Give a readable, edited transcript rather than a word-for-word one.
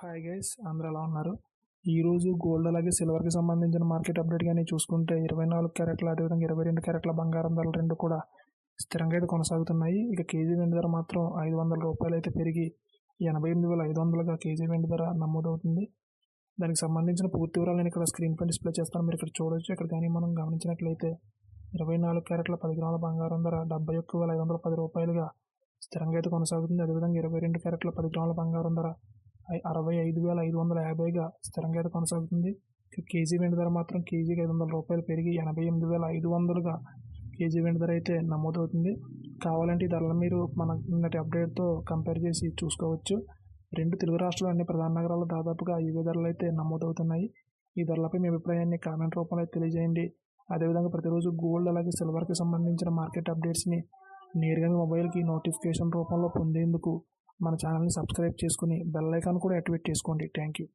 Hi guys, అందరూ ఎలా ఉన్నారు? ఈరోజు గోల్డ్ అలాగే సిల్వర్కి సంబంధించిన మార్కెట్ అప్డేట్ కానీ చూసుకుంటే 24 క్యారెట్ల అదేవిధంగా 22 క్యారెట్ల బంగారం ధరలు రెండు కూడా స్థిరంగా అయితే కొనసాగుతున్నాయి. ఇక కేజీ వెండి ధర మాత్రం 500 రూపాయలు అయితే పెరిగి 88,500గా కేజీ వెండి ధర నమోదవుతుంది. దానికి సంబంధించిన పూర్తి వివరాలు నేను ఇక్కడ స్క్రీన్ పై డిస్ప్లే చేస్తాను, మీరు ఇక్కడ చూడొచ్చు. ఇక్కడ కానీ మనం గమనించినట్లయితే 24 క్యారెట్ల 10 గ్రాముల బంగారం ధర 71,510 రూపాయలుగా స్థిరంగా అయితే కొనసాగుతుంది. అదేవిధంగా 22 క్యారెట్ల 10 గ్రాముల బంగారం ధర 65,550గా స్థిరంగా అయితే కొనసాగుతుంది. కేజీ వెండి ధర మాత్రం కేజీకి 500 రూపాయలు పెరిగి 88,500గా కేజీ వెండి ధర అయితే నమోదవుతుంది. కావాలంటే ఈ ధరలు మీరు మన నిన్నటి అప్డేట్తో కంపేర్ చేసి చూసుకోవచ్చు. రెండు తెలుగు రాష్ట్రాల అన్ని ప్రధాన నగరాల్లో దాదాపుగా ఇవే ధరలు అయితే నమోదవుతున్నాయి. ఈ ధరలపై మీ అభిప్రాయాన్ని కామెంట్ రూపంలో తెలియజేయండి. అదేవిధంగా ప్రతిరోజు గోల్డ్ అలాగే సిల్వర్కి సంబంధించిన మార్కెట్ అప్డేట్స్ని నేరుగా మీ మొబైల్కి నోటిఫికేషన్ రూపంలో పొందేందుకు మన ఛానల్ని సబ్స్క్రైబ్ చేసుకుని బెల్ ఐకాన్ కూడా యాక్టివేట్ చేసుకోండి. Thank you.